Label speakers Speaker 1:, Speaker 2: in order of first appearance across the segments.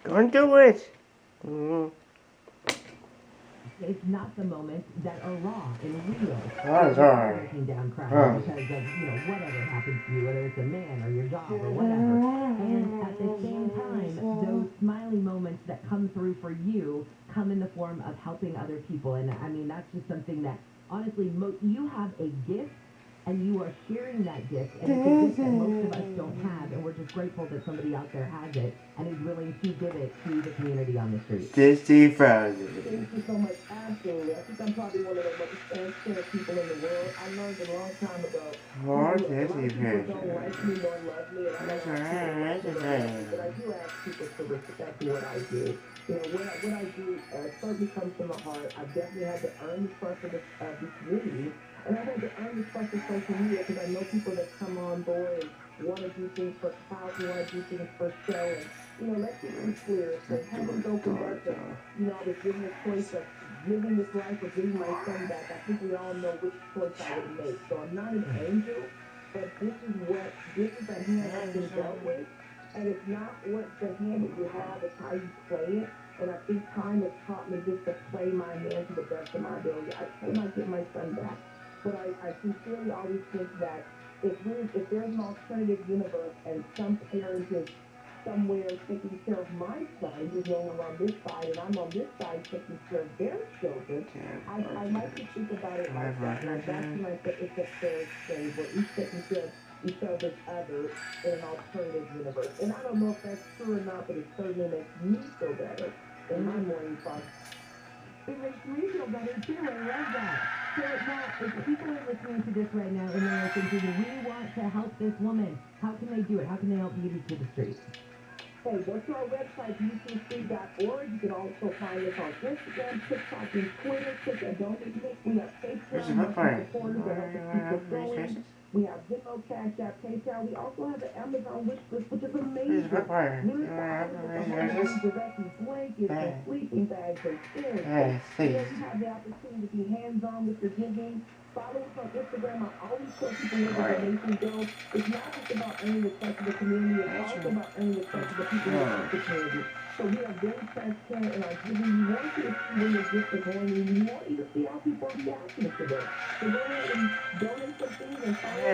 Speaker 1: Don't do it.
Speaker 2: It's not the moments that are raw and real.
Speaker 1: Oh, sorry.
Speaker 2: Breaking down crying because of, whatever happens to you, whether it's a man or your job or whatever. And at the same time, those smiley moments that come through for you come in the form of helping other people. And I mean, that's just something that, honestly, you have a gift and you are sharing that gift, and it's a gift that most of us don't have, and we're just grateful that somebody out there has it and is willing to give it to the community on the street.
Speaker 1: 50,000.
Speaker 3: Thank you so much. Absolutely. I think I'm probably one of the most transparent people in the world. I learned a long time ago.
Speaker 1: Oh,
Speaker 3: A lot of
Speaker 1: 50,000.
Speaker 3: people don't like me nor love me, and I don't ask people to love me, but I do ask people to respect what I do. What I do certainly comes from the heart. I've definitely had to earn the trust of the community. And I had to earn the trust of social media because I know people that come on board and want to do things for clout, want to do things for show. And, let's be clear. The heavens opened up and, I was given the choice of living this life or getting my son back. I think we all know which choice I would make. So I'm not an angel, but this is the hand I've been dealt with. And it's not what the hand that you have, it's how you play it. And I think time has taught me just to play my hand to the best of my ability. I cannot get my son back. But I sincerely always think that if there's an alternative universe and some parent is somewhere taking care of my son who's no longer on this side, and I'm on this side taking care of their children, I like to think about it like that. Like that's when I say it's a fair exchange where each taking care of each other's other in an alternative universe. And I don't know if that's true or not, but it certainly makes me feel better in my morning fun.
Speaker 2: It makes me feel better too. I love that. So now, if people are listening to this right now and they're thinking, we want to help this woman, how can they do it? How can they help Beauty to the Street?
Speaker 3: Hey, go to our website, beautytostreet.org. You can also find us on Instagram, TikTok, and Twitter. Click that donate link. We have Patreon, supporters that help us keep going. We have Venmo, Cash App, PayPal. We also have the Amazon wish list, which is amazing. Directly blankets and sleeping bags and chairs. You have the opportunity to be hands-on with your giving. Follow us on Instagram. I always tell people where the donation goes. It's not just about earning the trust of the community. It's also about earning the trust of the people who are the community. So we are very transparent in our giving. We want you to see where your gifts are going, and we want you to see how people are reacting to them. So go ahead and donate some things and follow us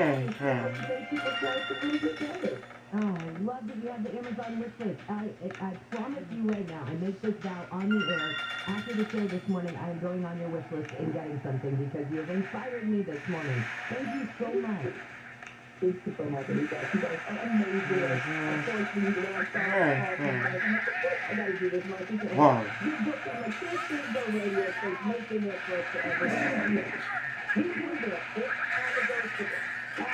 Speaker 3: and make people's lives a little bit better.
Speaker 2: Oh, I love that you have the Amazon wish list. I promise you right now, I make this vow on the air. After the show this morning, I am going on your wish list and getting something because you have inspired me this morning. Thank you so much.
Speaker 3: Thank you so much. You guys are amazing. Of course, we need to learn I gotta do this, Mike.
Speaker 1: Wow.
Speaker 3: You booked on the Superstore radio station, making it for forever. We were there 8 hours ago.
Speaker 2: Well,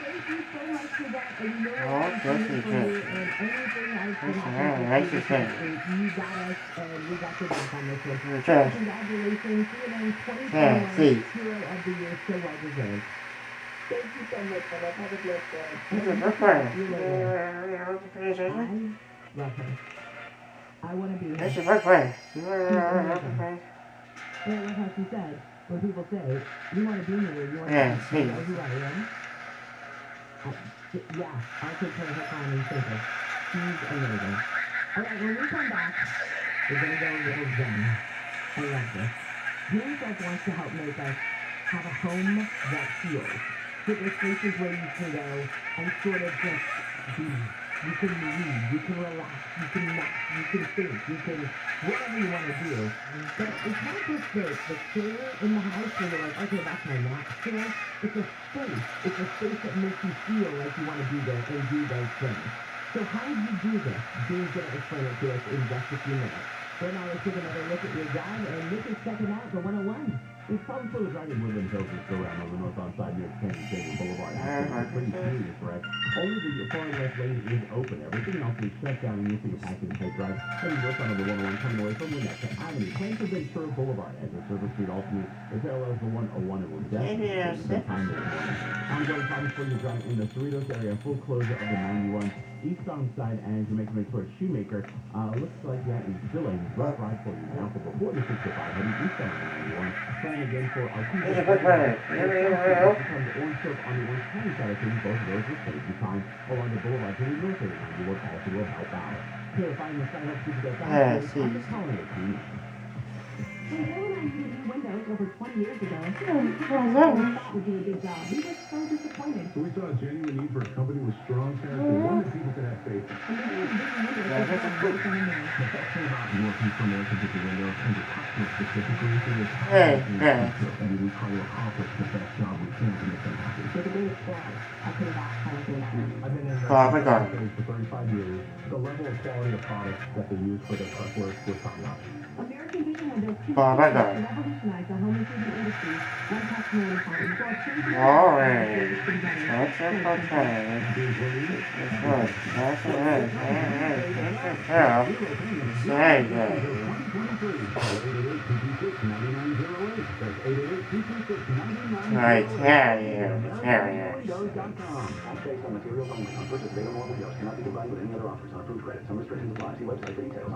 Speaker 2: thank you so much for that. And you know
Speaker 1: Oh,
Speaker 2: what I'm
Speaker 1: that's
Speaker 2: doing for
Speaker 1: good.
Speaker 2: you and anything I've been
Speaker 1: That's the thing.
Speaker 2: you got us and we got your back on this one.
Speaker 1: Okay.
Speaker 2: Congratulations, CNN 2021 Hero of the Year, so well deserved.
Speaker 3: Thank you so much, man. Have a blessed day.
Speaker 1: This is my
Speaker 2: See you later. I love her. I want to be her.
Speaker 1: This is my friend.
Speaker 2: And I love how she said, when people say, you want to be me or you want to
Speaker 1: Yeah,
Speaker 2: know who I am? Yeah, I'll take care of her fine and simple. She's amazing. Alright, when we come back, we're going to go a little zen. I love this. HemiSport wants to help make us have a home that heals. So there's places where you can go and sort of just be. You can read, you can relax, you can nap, you can think, you can whatever you want to do. But it's not just the chair in the house where you're like, okay, that's my nap chair. It's a space. It's a space that makes you feel like you want to be there and do those things. So how do you do this? Dean's going to explain it to us in just a few minutes. So now let's take another look at your job, and Nick is checking out for 101.
Speaker 4: It's Tom Cruise right in Woodland Hills Store on the northbound side near Kansas City Boulevard. It's pretty serious wreck. Only the far left lane is open. Everything else is shut down, and you'll see a package take drive heading west on the 101 coming away from Winnetka Avenue. Plainfield Ventura Boulevard as the Service Street alternate is parallel to 101 and will definitely take some time this morning. Ongoing problems for your drive in the Cerritos area. Full closure of the 91 East Side as you make your way towards Shoemaker. Looks like that is still a rough ride for you now. So before the 605, heading east on the 91, trying again for our two.
Speaker 1: It's a quick minute.
Speaker 4: From the orange circle on the Orange County side of things, both of those will save you time along the boulevard to the north of the work also will help out. Here, find the sign up to the
Speaker 1: Yeah, see.
Speaker 2: When Bill and I used new windows over 20 years ago, we
Speaker 1: How's
Speaker 2: thought would do a good job. We were so disappointed.
Speaker 5: So we saw a genuine need for a company with strong character, one that people can have faith in.
Speaker 2: And then we windows are good for the now.
Speaker 4: The best thing about working from there to the window and the customer specifically is
Speaker 1: Hey, hey.
Speaker 4: and we try to accomplish the best job we can to make them happy.
Speaker 2: So the biggest flaw, I pay that kind of thing.
Speaker 5: I've been in
Speaker 1: Oh my God.
Speaker 5: for 35 years. The level of quality of products that they use for their truck work was top notch.
Speaker 2: American Vision Windows
Speaker 1: Oh my God.
Speaker 2: revolutionized the home improvement industry. One customer at a time. So it's changing
Speaker 1: Alright.
Speaker 2: for the better.
Speaker 1: That's a good time. That's right. That's right. That's I tell you.
Speaker 4: Based on materials only. Purchase data more videos cannot be combined with any other offers on approved credit. Some restrictions apply. See website for details.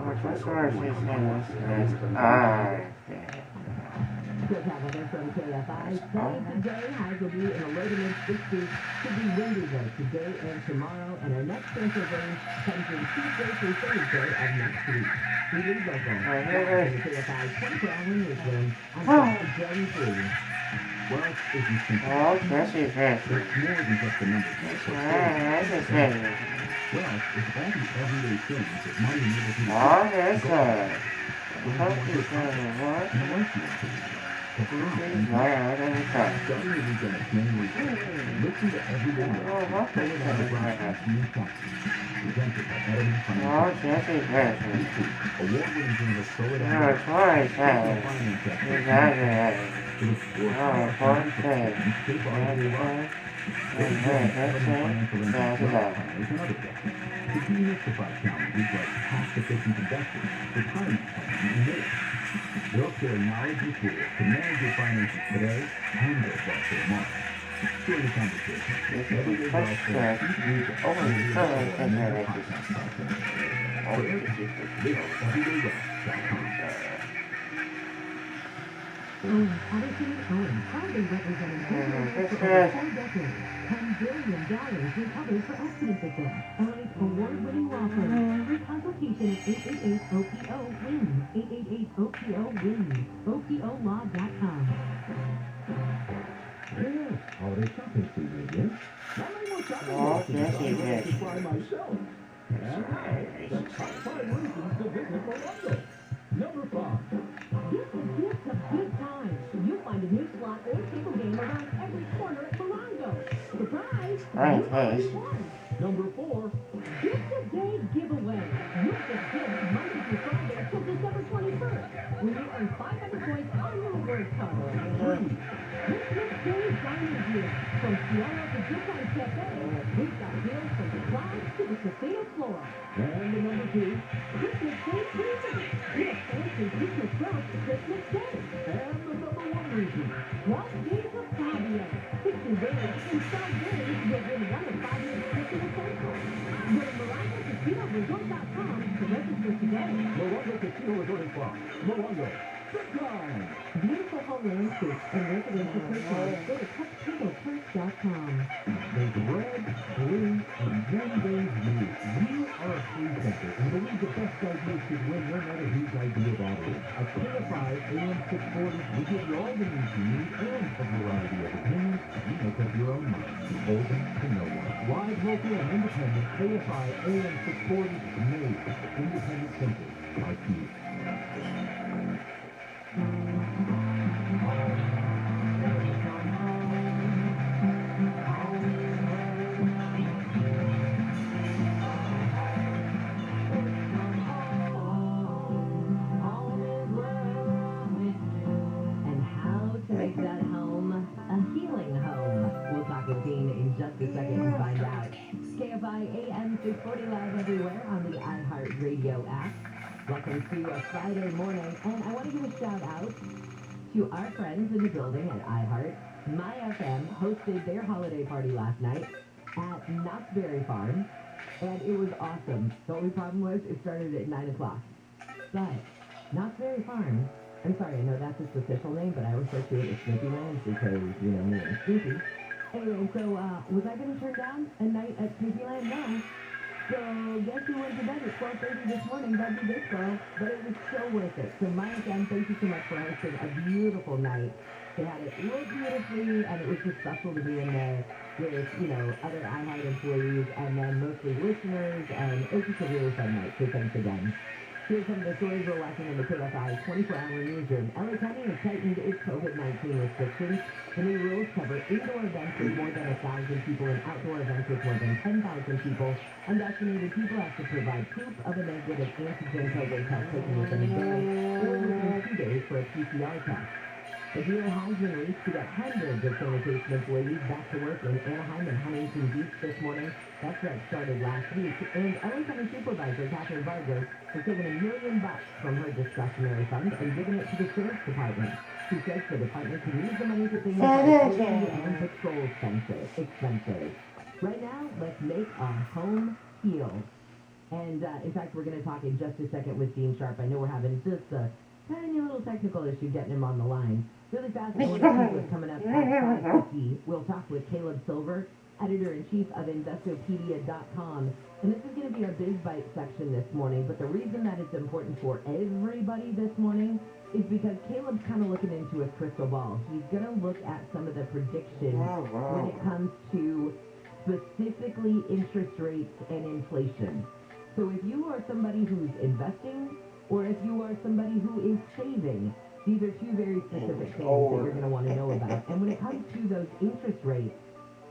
Speaker 2: Good have weather from KFI. Sunny today, highs will be in the low to mid 60s. Should be windy though today and tomorrow. And our next chance of rain comes in Tuesday through Thursday of next week. We leave local. KFI 24-hour news room on Jerry 3.
Speaker 4: Wealth isn't simple.
Speaker 1: Oh, fancy, fancy.
Speaker 4: It's more than just the numbers.
Speaker 1: That's a thing.
Speaker 4: Wealth is all the everyday things that money enables you to
Speaker 1: Oh, that's a...
Speaker 4: You
Speaker 1: What?
Speaker 4: want you to.
Speaker 1: Alright, let me try.
Speaker 4: Starting the weekend at January 1st, listen to everyday
Speaker 1: Oh,
Speaker 4: news.
Speaker 1: what
Speaker 4: Follow
Speaker 1: is
Speaker 4: the
Speaker 1: that?
Speaker 4: broadcast news taxi. Presented by Edelman
Speaker 1: Oh,
Speaker 4: Financial.
Speaker 1: fancy, fancy.
Speaker 4: Award-winning journalist Solar
Speaker 1: Oh, it's what I said.
Speaker 4: Finance expert.
Speaker 1: Exactly.
Speaker 4: To the sports
Speaker 1: Oh,
Speaker 4: and
Speaker 1: fun
Speaker 4: financial
Speaker 1: thing.
Speaker 4: and shape our
Speaker 1: That's
Speaker 4: everyday
Speaker 1: it.
Speaker 4: lives.
Speaker 1: That's it.
Speaker 4: Financial and
Speaker 1: That's it.
Speaker 4: wealth planners and other things. To demystify challenges like tax-efficient investing, retirement planning, and more. They'll share knowledge and tools to manage your finances today and build wealth for tomorrow. Join the conversation. Everyday Wealth for
Speaker 2: Patterson & Owen, proudly representing businesses for over 4 decades. $10 billion recovered for accident victims. Elliott's award-winning law firm. For consultation at 888-OPO-WIN. 888-OPO-WIN. OPOLaw.com.
Speaker 4: Yes, holiday shopping season again. Not only more shopping
Speaker 1: Oh,
Speaker 4: options,
Speaker 1: yes,
Speaker 4: I'm
Speaker 1: yes.
Speaker 4: going to try myself. And the top 5 reasons to visit Orlando. Number 5.
Speaker 2: This is just a good time. You'll find a new slot or table game around every corner at Morongo. Surprise!
Speaker 1: Right,
Speaker 2: You already
Speaker 1: nice.
Speaker 2: won.
Speaker 4: Number 4.
Speaker 2: Gift of Day giveaway. You get gifts Monday through Friday until December 21st. When you earn 500 points on your rewards card. This Gift Day dining deal. From Sierra to Discount Cafe, we've got deals from the clouds to the casino floor.
Speaker 4: And the number 2.
Speaker 2: Christmas Day Cruising. Get a fancy Christmas brunch Christmas Day.
Speaker 4: And the number 1 reason.
Speaker 2: 12 days of Fabio. 60 days in 5 days you'll win one of 5 years Christmas essentials. Go to MorongoCasinoResort.com to register today.
Speaker 4: Morongo Casino Resort and Spa. Morongo. Good
Speaker 2: Beautiful home landscapes and residential personals. Go to TuxedoPerks.com.
Speaker 4: There's red, blue, and one day's blue. You are a free thinker and believe the best idea should win no matter whose idea that is. At KFI AM 640, we give you all the news you need and a variety of opinions. You make up your own mind. Beholden to no one. Live, local, and independent, KFI AM 640, made for independent thinkers like you.
Speaker 2: And how to make that home a healing home. We'll talk with Dean in just a second and find out. KFI AM 640 live everywhere on the iHeartRadio app. Welcome to a Friday morning, and I want to give a shout out to our friends in the building at iHeart. My FM hosted their holiday party last night. at Knott's Berry Farm, and it was awesome. The only problem was it started at 9 o'clock. But Knott's Berry Farm, I'm sorry, I know that's its official name, but I refer to it as Snoopy Land because, you know, me and Snoopy. Anyway, so was I going to turn down a night at Snoopy Land? No. So guess who went to bed at 12:30 this morning? That'd be this girl. But it was so worth it. So Mike, and thank you so much for hosting a beautiful night. They had it lit beautifully, and it was just special to be in there with, you know, other iHeart employees and then mostly listeners, and it was just a really fun night. So thanks again. Here's some of the stories we're watching in the KFI 24-hour newsroom. LA County has tightened its COVID-19 restrictions. The new rules cover indoor events with more than 1,000 people and outdoor events with more than 10,000 people. Unvaccinated people have to provide proof of a negative antigen COVID test taken within a day or within 2 days for a PCR test. The deal has been reached to get hundreds of sanitation employees back to work in Anaheim and Huntington Beach this morning. That threat started last week, and LA County Supervisor Catherine Vargas has taken $1 million from her discretionary fund and given it to the Sheriff's Department. She says the department can use the money for things like safety and patrol expenses. Right now, let's make our home heal. And in fact, we're going to talk in just a second with Dean Sharp. I know we're having just a tiny little technical issue getting him on the line. Really fast, I want to see what's coming up at 5:50. We'll talk with Caleb Silver, editor-in-chief of Investopedia.com. And this is going to be our Biz Bite section this morning. But the reason that it's important for everybody this morning is because Caleb's kind of looking into his crystal ball. He's going to look at some of the predictions when it comes to specifically interest rates and inflation. So if you are somebody who's investing, or if you are somebody who is saving, these are two very specific things that you're going to want to know about. And when it comes to those interest rates,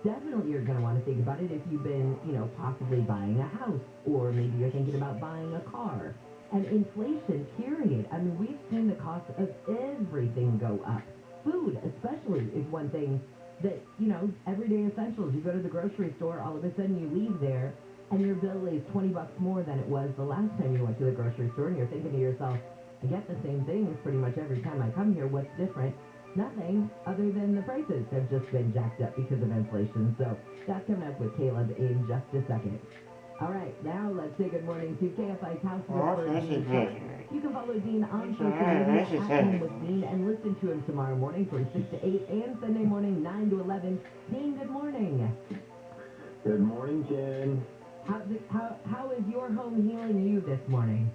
Speaker 2: definitely you're going to want to think about it if you've been, you know, possibly buying a house, or maybe you're thinking about buying a car. And inflation, period. I mean, we've seen the cost of everything go up. Food, especially, is one thing that, you know, everyday essentials. You go to the grocery store, all of a sudden you leave there, and your bill is $20 more than it was the last time you went to the grocery store, and you're thinking to yourself, I get the same things pretty much every time I come here. What's different? Nothing, other than the prices have just been jacked up because of inflation. So that's coming up with Caleb in just a second. All right, now let's say good morning to KFI's House Whisperer, Dean Sharp. You can follow Dean on social media at Home with Dean and listen to him tomorrow morning from 6 to 8 and Sunday morning 9 to 11. Dean, good morning.
Speaker 5: Good morning, Jen.
Speaker 2: How is your home healing you this morning?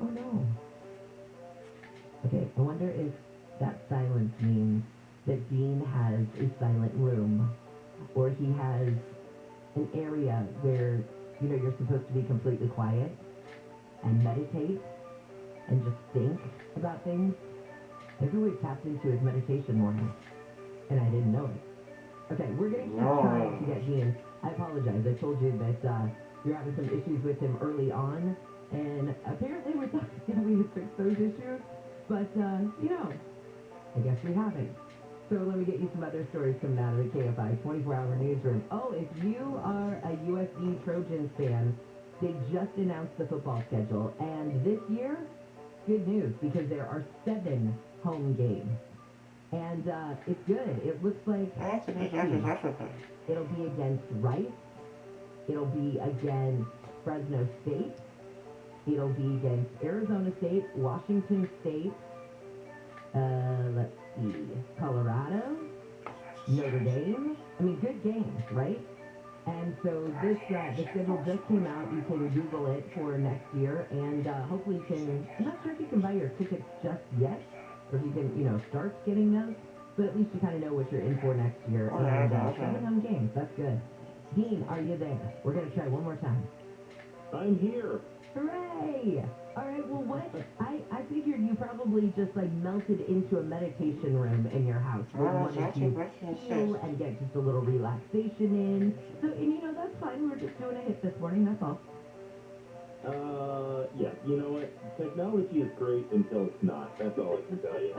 Speaker 2: Oh no. Okay, I wonder if that silence means that Dean has a silent room, or he has an area where, you know, you're supposed to be completely quiet and meditate and just think about things. Maybe we've tapped into his meditation morning, and I didn't know it. Okay, we're going to keep trying to get Dean. I apologize. I told you that you're having some issues with him early on, and apparently we thought we had fixed those issues, but, you know, I guess we haven't. So let me get you some other stories coming out of the KFI 24-hour newsroom. Oh, if you are a USD Trojans fan, they just announced the football schedule, and this year, good news, because there are 7 home games. And it's good. It looks like it'll be against Rice. It'll be against Fresno State. It'll be against Arizona State, Washington State, let's see, Colorado, Notre Dame. I mean, good games, right? And so this, the schedule just came out. You can Google it for next year, and hopefully you can, I'm not sure if you can buy your tickets just yet, or if you can, you know, start getting those, but at least you kind of know what you're in for next year. And 7 home games, that's good. Dean, are you there? We're going to try one more time.
Speaker 5: I'm here.
Speaker 2: Hooray! All right, well, what? I figured you probably just, like, melted into a meditation room in your house where you wanted to heal and get just a little relaxation in. So, and, you know, that's fine. We're just doing a hit this morning, that's all.
Speaker 5: Yeah, you know what? Technology is great until it's not. That's all I can tell you.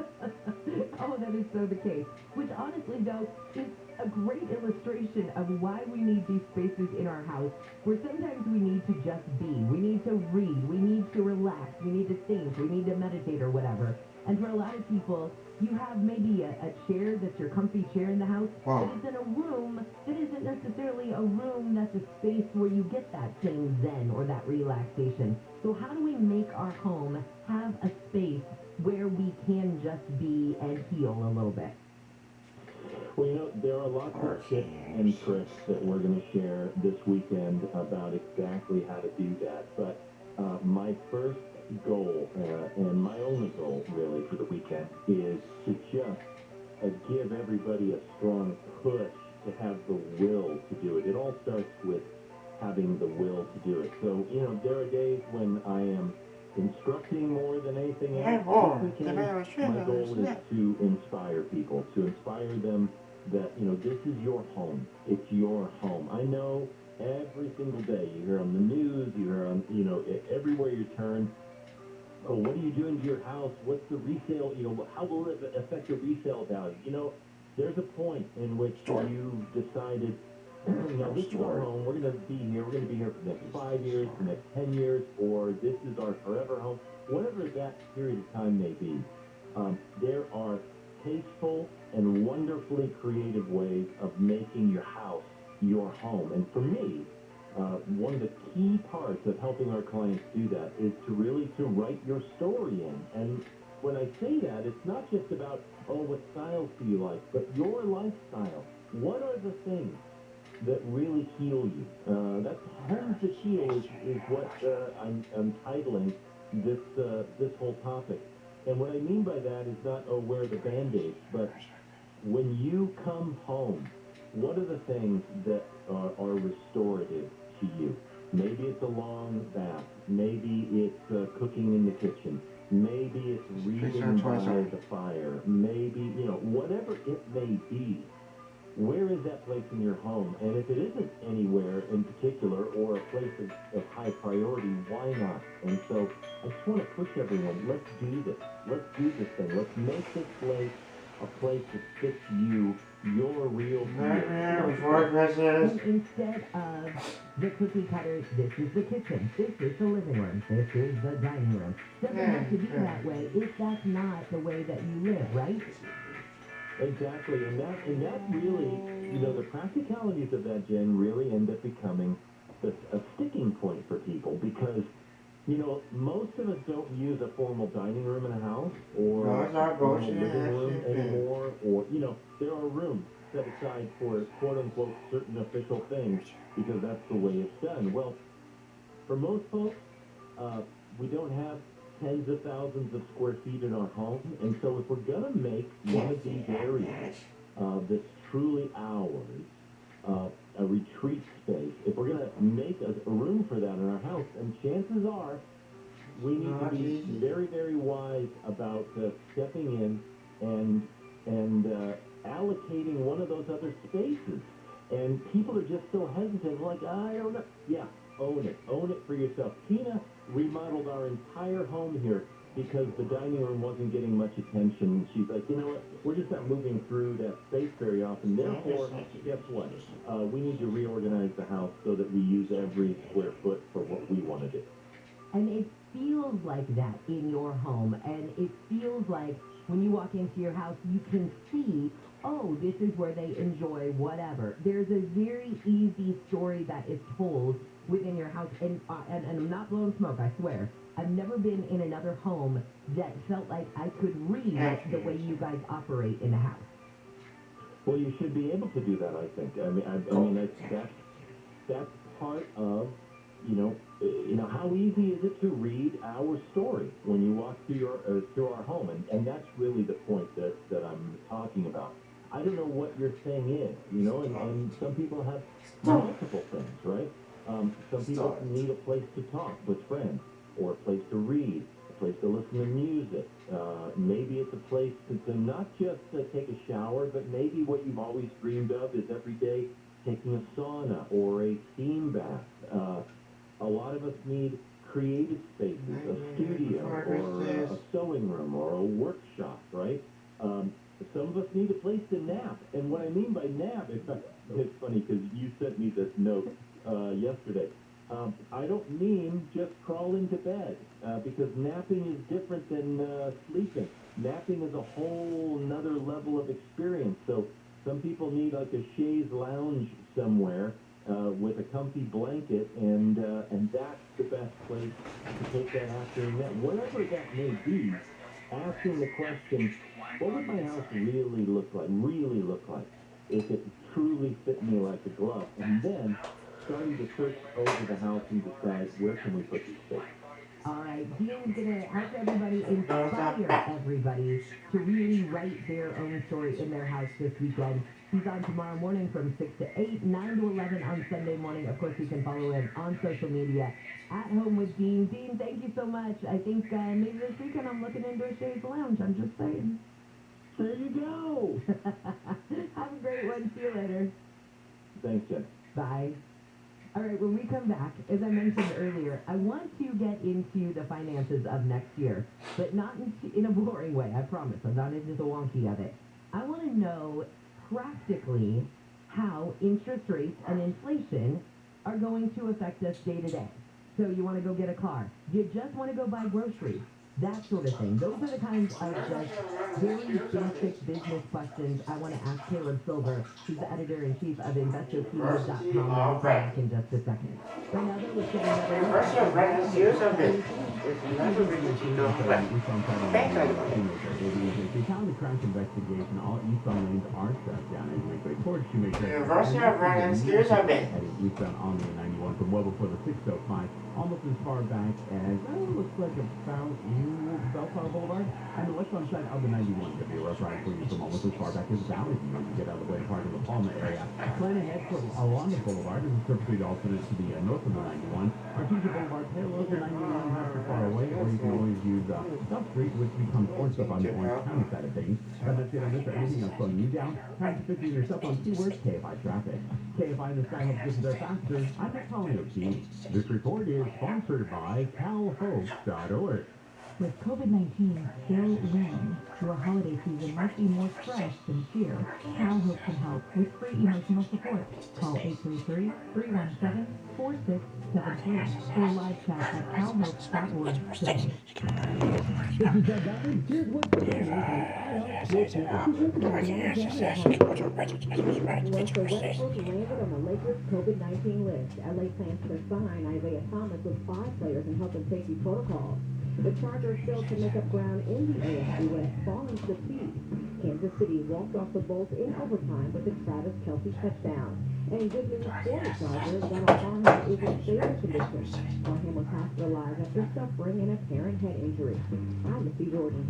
Speaker 2: Oh, that is so the case. Which, honestly, though, is a great illustration of why we need these spaces in our house where sometimes we need to just be. We need to read. We need to relax. We need to think. We need to meditate or whatever. And for a lot of people, you have maybe a chair that's your comfy chair in the house,
Speaker 1: Wow.
Speaker 2: but it's in a room that isn't necessarily a room that's a space where you get that same zen or that relaxation. So how do we make our home have a space where we can just be and heal a little bit?
Speaker 4: Well, you know, there are lots of tips and tricks that we're going to share this weekend about exactly how to do that. But my first goal, and my only goal really for the weekend, is to just give everybody a strong push to have the will to do it. It all starts with having the will to do it. So, you know, there are days when I am instructing more than anything else. This weekend, my goal is to inspire people, to inspire them that, you know, this is your home. It's your home. I know every single day you hear on the news, you hear on, you know, everywhere you turn, oh, what are you doing to your house? What's the resale, you know, how will it affect the resale value? You know, there's a point in which you've decided, you know, this is our home, we're going to be here for the next 5 years, the next 10 years, or this is our forever home, whatever that period of time may be. There are tasteful and wonderfully creative ways of making your house your home. And for me, one of the key parts of helping our clients do that is to write your story in. And when I say that, it's not just about, oh, what styles do you like, but your lifestyle. What are the things that really heal you? That's Homes That Heal is what I'm titling this whole topic. And what I mean by that is not, oh, wear the Band-Aids, but when you come home, what are the things that are restorative to you? Maybe it's a long bath. Maybe it's cooking in the kitchen. Maybe it's reading by the fire. Maybe, you know, whatever it may be. Where is that place in your home? And if it isn't anywhere in particular or a place of high priority, why not? And so I just want to push everyone, let's do this. Let's do this thing. Let's make this place a place that fits you, your real
Speaker 2: And instead of the cookie cutter, this is the kitchen, this is the living room, this is the dining room. Doesn't have to be that way if that's not the way that you live, right?
Speaker 4: Exactly, and that really, you know, the practicalities of that, Jen, really end up becoming a sticking point for people because, you know, most of us don't use a formal dining room in a house or a formal living room anymore, or, you know, there are rooms set aside for quote-unquote certain official things because that's the way it's done. Well, for most folks, we don't have tens of thousands of square feet in our home, and so if we're going to make one of these areas that's truly ours, a retreat space, if we're going to make a room for that in our house, and chances are we need to be very, very wise about stepping in and allocating one of those other spaces. And people are just so hesitant, like, I don't know. Yeah, own it for yourself. Tina remodeled our entire home here because the dining room wasn't getting much attention. She's like, you know what, we're just not moving through that space very often. Therefore, guess what? We need to reorganize the house so that we use every square foot for what we want to do.
Speaker 2: And it feels like that in your home, and it feels like when you walk into your house, you can see, oh, this is where they enjoy whatever. There's a very easy story that is told within your house, and I'm not blowing smoke, I swear. I've never been in another home that felt like I could read the way you guys operate in the house.
Speaker 4: Well, you should be able to do that, I think. I mean, that's part of, you know, how easy is it to read our story when you walk through our home, and that's really the point that I'm talking about. I don't know what your thing is, you know, and some people have multiple things, right? Some people need a place to talk with friends, or a place to read, a place to listen to music. Maybe it's a place to not just take a shower, but maybe what you've always dreamed of is every day taking a sauna or a steam bath. A lot of us need creative spaces, a studio or a sewing room or a workshop, right? Some of us need a place to nap. And what I mean by nap, it's funny because you sent me this note yesterday. I don't mean just crawl into bed because napping is different than sleeping.
Speaker 6: napping is a whole nother level of experience. So some people need like a chaise lounge somewhere with a comfy blanket, and that's the best place to take that afternoon nap. Whatever that may be, asking the question, what would my house really look like if it truly fit me like a glove? And then starting to search over the house and decide, where can we put these things?
Speaker 2: All right, Dean's going to help everybody, inspire everybody to really write their own story in their house this weekend. He's on tomorrow morning from 6 to 8, 9 to 11 on Sunday morning. Of course, you can follow him on social media, At Home with Dean. Dean, thank you so much. I think maybe this weekend I'm looking into a chaise lounge. I'm just saying.
Speaker 6: There you go.
Speaker 2: Have a great one. See you later.
Speaker 6: Thanks, Jen.
Speaker 2: Bye. All right, when we come back, as I mentioned earlier, I want to get into the finances of next year, but not in a boring way, I promise. I'm not into the wonky of it. I want to know practically how interest rates and inflation are going to affect us day to day. So you want to go get a car. You just want to go buy groceries. That sort of thing. Those are the kinds of just very basic business questions I want to ask Caleb Silver, who's the editor-in-chief of InvestorKeywords.com. We'll be back in just a second. Right now, though, let's get another
Speaker 1: University of Brandon series of it. It's never really to know what. Thanks,
Speaker 4: The county crash investigation, all eastbound lanes are shut down.
Speaker 1: University of Brandon series of it.
Speaker 4: Heading eastbound on the 91 from well before the 605, almost as far back as, looks like about Bellflower Boulevard, and the westbound side of the 91 could be a rough ride for you from almost as far back as Valley View to get out of the way and park in the Palma area. Plan ahead from along the boulevard is a perfectly alternate to the north of the 91. Artesia Boulevard parallels the 91 not too far away, or you can always use South Street, which becomes Orange Stuff on the Orange County side of things. But that's it on this or anything else slowing you down. Time to fixing yourself on keywords KFI traffic. KFI in the sky helps get there faster. I'm Nick Colin. This report is sponsored by calhope.org.
Speaker 7: With COVID-19 still looming, your holiday season must be more fresh than cheer. CalHope can help with free emotional support. Call 833-317-4673 or live chat at calhope.org today.
Speaker 2: Landed on the Lakers COVID-19 list. LA plans to sign Isaiah Thomas with 5 players in health and safety protocols. The Chargers failed to make up ground in the AFC West, falling to defeat. Kansas City walked off the Bolts in overtime with a Travis Kelce touchdown. And good news for the Chargers, Donald Parham is in stable condition. Parham was hospitalized after suffering an apparent head injury. I'm Missy Jordan.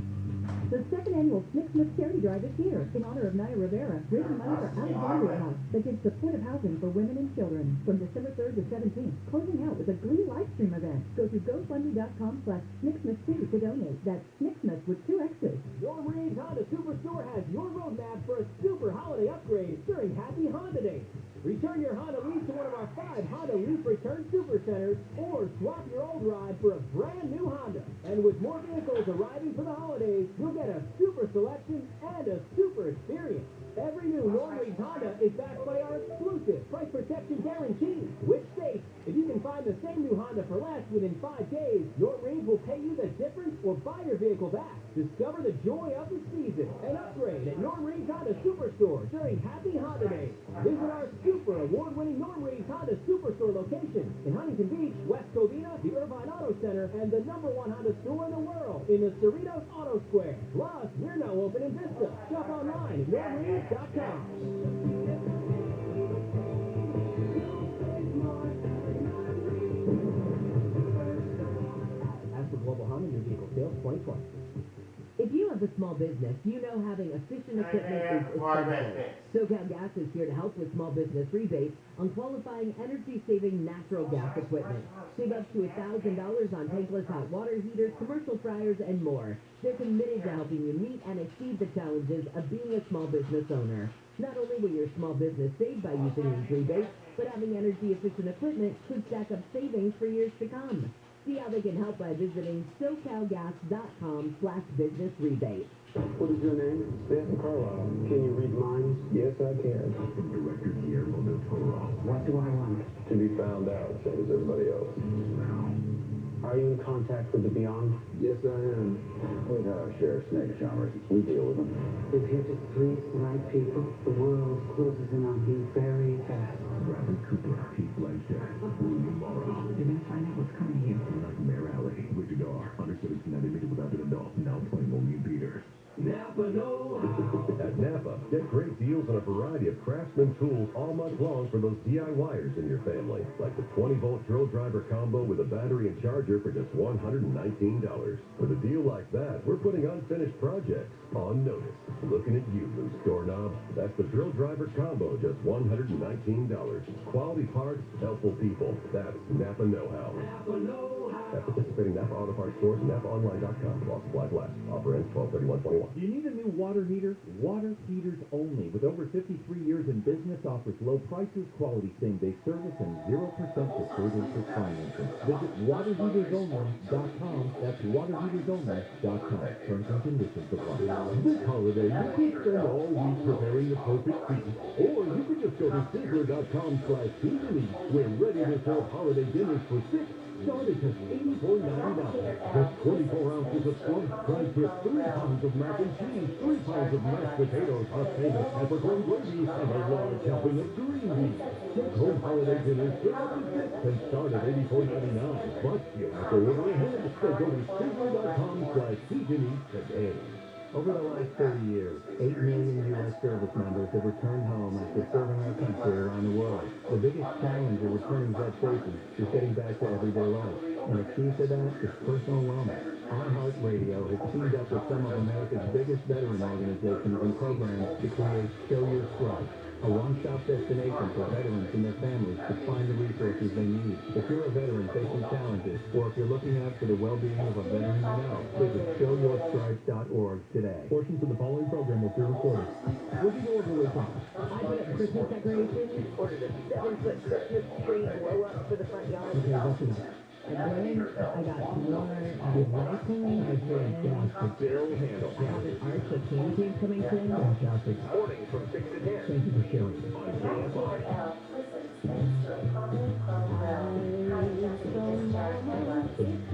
Speaker 2: The second annual Smith Charity Drive is here in honor of Naya Rivera, raising money for Alexandria House that gives supportive housing for women and children from December 3rd to 17th. Closing out with a Glee live stream event. Go to GoFundMe.com/SnickSmith2 to donate. That's SnickSmith with 2 X's.
Speaker 8: Norm Reed's Honda Superstore has your roadmap for a super holiday upgrade during Happy Honda Days. Return your Honda Leaf to one of our 5 Honda Leaf Return Super Centers, or swap your old ride for a brand new Honda. And with more vehicles arriving for the holidays, you'll get a super selection and a super experience. Every new Norm Reed's Honda is backed by our exclusive price protection guarantee, which states if you can find the same new Honda for less within 5 days, Norm Reed's will pay you the difference or buy your vehicle back. Discover the joy of the season and upgrade at Norm Reed's Honda Superstore during Happy Honda Days. Visit our super award-winning Norm Reed's Honda Superstore location in Huntington Beach, West Covina, the Irvine Auto Center, and the #1 Honda store in the world in the Cerritos Auto Square. Plus, we're now open in Vista. Shop online at normreeds.com.
Speaker 3: As for Global Honda New Vehicle Sales 2020.
Speaker 2: If you have a small business, you know having efficient equipment is essential. SoCal Gas is here to help with small business rebates on qualifying energy-saving natural gas equipment. Save up to $1,000 on tankless hot water heaters, commercial fryers, and more. They're committed to helping you meet and exceed the challenges of being a small business owner. Not only will your small business save by using these rebates, but having energy-efficient equipment could stack up savings for years to come. See how they can help by visiting SoCalGas.com/business-rebate.
Speaker 5: What is your name? Seth Carlisle. Can you read minds? Yes, I can.
Speaker 4: Director Guillermo del Toro.
Speaker 5: What do I want? To be found out, same as everybody else. Are you in contact with the Beyond?
Speaker 6: Yes, I am. We've had our share of snake charmers. We deal with them.
Speaker 2: If you're just please the right people, the world closes in on you very fast.
Speaker 4: Bradley Cooper, Keith Blanchett, Rooney Mara.
Speaker 2: You're gonna find out what's coming here.
Speaker 4: Nightmare Alley, Richard R. Understood it's not image without an adult. Now playing only in theaters.
Speaker 8: Napa know.
Speaker 9: At Napa, get great deals on a variety of Craftsman tools all month long for those DIYers in your family. Like the 20-volt drill driver combo with a battery and charger for just $119. With a deal like that, we're putting unfinished projects on notice. Looking at you, loose doorknob. That's the drill driver combo, just $119. Quality parts, helpful people. That's Napa know-how.
Speaker 8: Napa know.
Speaker 9: At participating Napa Auto Parts stores and NapaOnline.com. While supplies last. Offer ends 12/31/21.
Speaker 6: Do you need a new water heater? Water Heaters Only, with over 53 years in business, offers low prices, quality same-day service, and 0% deferred interest financing. Visit waterheatersonly.com. That's waterheatersonly.com. Terms and conditions apply.
Speaker 9: This holiday, you could spend all week preparing the perfect feast. Or you could just go to Sizzler.com/seasoning, where ready-to-serve holiday dinners for six start at just $84.99. Just 24 ounces of sliced tri-tip, 3 pounds of mac and cheese, 3 pounds of mashed potatoes, a famous peppercorn gravy, and a large helping of green beans. Take home holiday dinners served at six and start at $84.99. But you have to order ahead, so go to Sizzler.com/seasoning today.
Speaker 6: Over the last 30 years, 8 million U.S. service members have returned home after serving our country around the world. The biggest challenge in returning vet safety is getting back to everyday life. And the key to that is personal wellness. iHeartRadio has teamed up with some of America's biggest veteran organizations and programs to create Show Your Stride, a one-stop destination for veterans and their families to find the resources they need. If you're a veteran facing challenges, or if you're looking out for the well-being of a veteran you know, visit showyourstripes.org today. Portions of the following program will be recorded. Would you go over with Tom?
Speaker 3: I put up Christmas decorations, ordered a 7-foot Christmas tree blow up for the front yard.
Speaker 6: Okay, that's enough.
Speaker 2: And then I got more recycling and
Speaker 6: Bill Handle.
Speaker 2: I have an arch of painting coming soon.
Speaker 6: Fantastic.
Speaker 9: Morning from 6 to 10.
Speaker 6: Thank you for sharing.
Speaker 9: On KFI.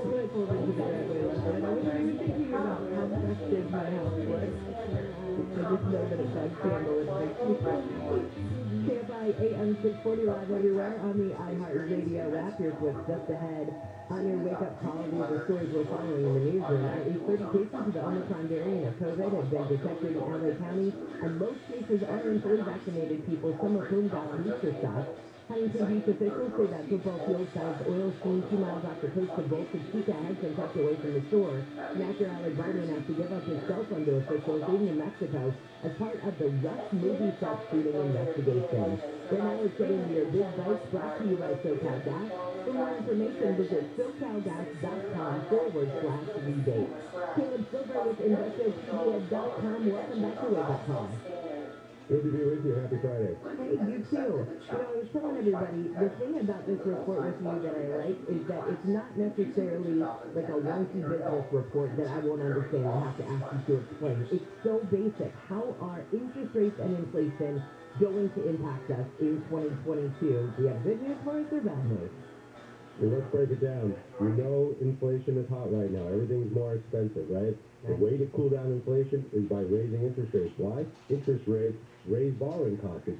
Speaker 2: Grateful that you got that way last night. I wasn't even thinking about how festive my house was. I just know that it's on candle. It makes me KFI AM 640 live everywhere on the iHeartRadio app. Here's what's just ahead on your wake-up call. These are stories we're following in the newsroom. At least 30 cases of the Omicron variant of COVID have been detected in LA County, and most cases are in fully vaccinated people, some of whom got booster shots. Huntington Beach officials say that football-field-sized oil sheen 2 miles off the coast of Boca Chica has been tucked away from the shore. An actor Alec Baldwin has to give up his cell phone to officials leaving in Mexico as part of the Rush movie set shooting investigation. Right now it's getting your big bites brought to you by SoCal Gas. For more information, visit SoCalGas.com/rebate. Caleb Silver with InvestorPedia.com. Welcome back to Wake Up Call.
Speaker 6: Good to be with you. Happy Friday.
Speaker 2: Hey, you too. I was telling everybody, the thing about this report with you that I like is that it's not necessarily like a wonky business report that I won't understand. I have to ask you to explain. It's so basic. How are interest rates and inflation going to impact us in 2022? Do you have good news for us or bad news?
Speaker 6: Well, let's break it down. You know inflation is hot right now. Everything's more expensive, right? The way to cool down inflation is by raising interest rates. Why? Interest rates raise borrowing costs. It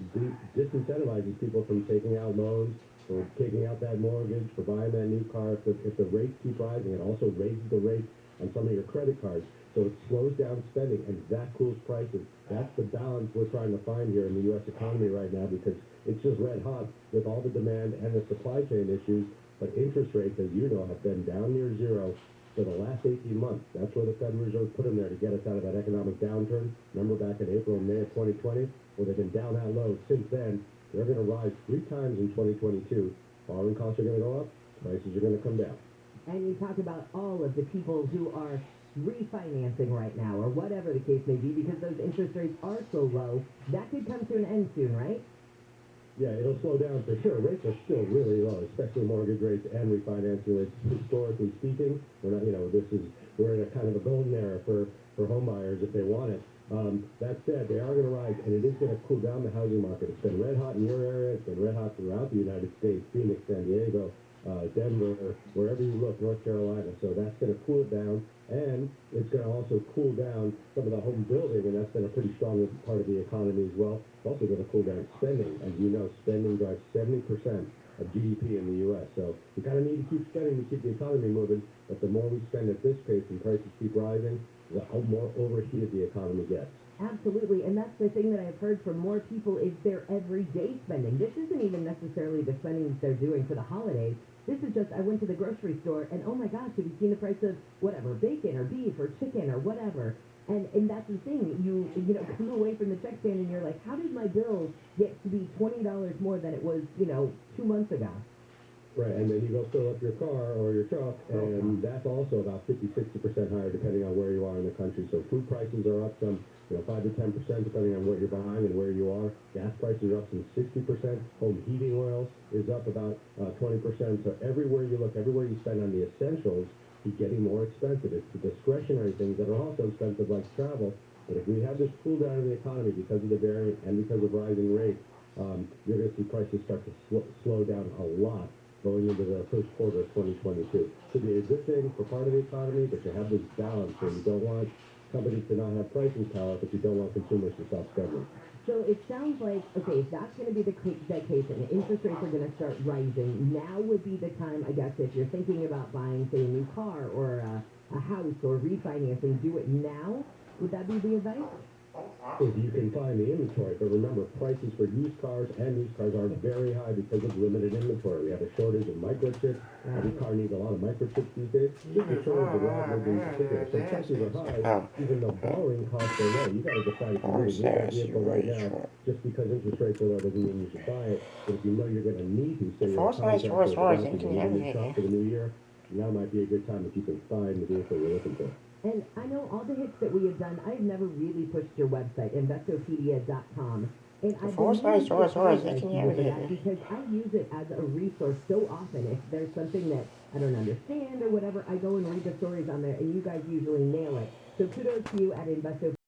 Speaker 6: disincentivizes people from taking out loans, or taking out that mortgage, for buying that new car. If the rates keep rising, it also raises the rates on some of your credit cards. So it slows down spending, and that cools prices. That's the balance we're trying to find here in the U.S. economy right now, because it's just red hot with all the demand and the supply chain issues. But interest rates, as you know, have been down near zero for the last 18 months. That's where the Federal Reserve put them there, to get us out of that economic downturn. Remember back in April and May of 2020? Well, they've been down that low since then. They're going to rise 3 times in 2022. Borrowing costs are going to go up. Prices are going to come down.
Speaker 2: And you talk about all of the people who are refinancing right now, or whatever the case may be, because those interest rates are so low. That could come to an end soon, right?
Speaker 6: Yeah, it'll slow down for sure. Rates are still really low, especially mortgage rates and refinancing rates. Historically speaking, we're in a kind of a golden era for home buyers if they want it.
Speaker 9: That said, they are going to rise, and it is going to cool down the housing market. It's been red hot in your area. It's been red hot throughout the United States, Phoenix, San Diego, Denver, wherever you look, North Carolina. So that's going to cool it down, and it's going to also cool down some of the home building, and that's been a pretty strong part of the economy as well. It's also going to cool down spending. As you know, spending drives 70% of GDP in the U.S. So we kind of need to keep spending to keep the economy moving, but the more we spend at this pace and prices keep rising, the more overheated the economy gets.
Speaker 2: Absolutely, and that's the thing that I've heard from more people is their everyday spending. This isn't even necessarily the spending that they're doing for the holidays. This is just, I went to the grocery store, and oh my gosh, have you seen the price of whatever, bacon or beef or chicken or whatever? And that's the thing, you know, come away from the check stand and you're like, how did my bill get to be $20 more than it was, 2 months ago?
Speaker 9: Right, and then you go fill up your car or your truck, and that's also about 50-60% higher depending on where you are in the country. So food prices are up some, 5 to 10% depending on what you're buying and where you are. Gas prices are up some 60%. Home heating oils is up about 20%. So everywhere you look, everywhere you spend on the essentials, is getting more expensive. It's the discretionary things that are also expensive, like travel. But if we have this cool down of the economy because of the variant and because of rising rates, you're going to see prices start to slow down a lot going into the first quarter of 2022. Could be a good thing for part of the economy, but you have this balance where you don't want companies to not have pricing power, but you don't want consumers to stop spending.
Speaker 2: So it sounds like, okay, if that's going to be the case and interest rates are going to start rising, now would be the time, I guess, if you're thinking about buying, say, a new car or a house or refinancing, do it now? Would that be the advice?
Speaker 9: If you can find the inventory, but remember, prices for used cars and used cars are very high because of limited inventory. We have a shortage of microchips. Every car needs a lot of microchips these days. Just a shortage of raw moving in particular. So prices are high, even though borrowing costs are low. You got to decide if you really need that vehicle right now. Just because interest rates are low doesn't mean you should buy it. But if you know you're going to need to, say you're a contractor or a new shop for the new year, now might be a good time if you can find the vehicle you're looking for.
Speaker 2: And I know all the hits that we have done, I've never really pushed your website, Investopedia.com. And I've been really because I use it as a resource so often. If there's something that I don't understand or whatever, I go and read the stories on there, and you guys usually nail it. So kudos to you at Investopedia.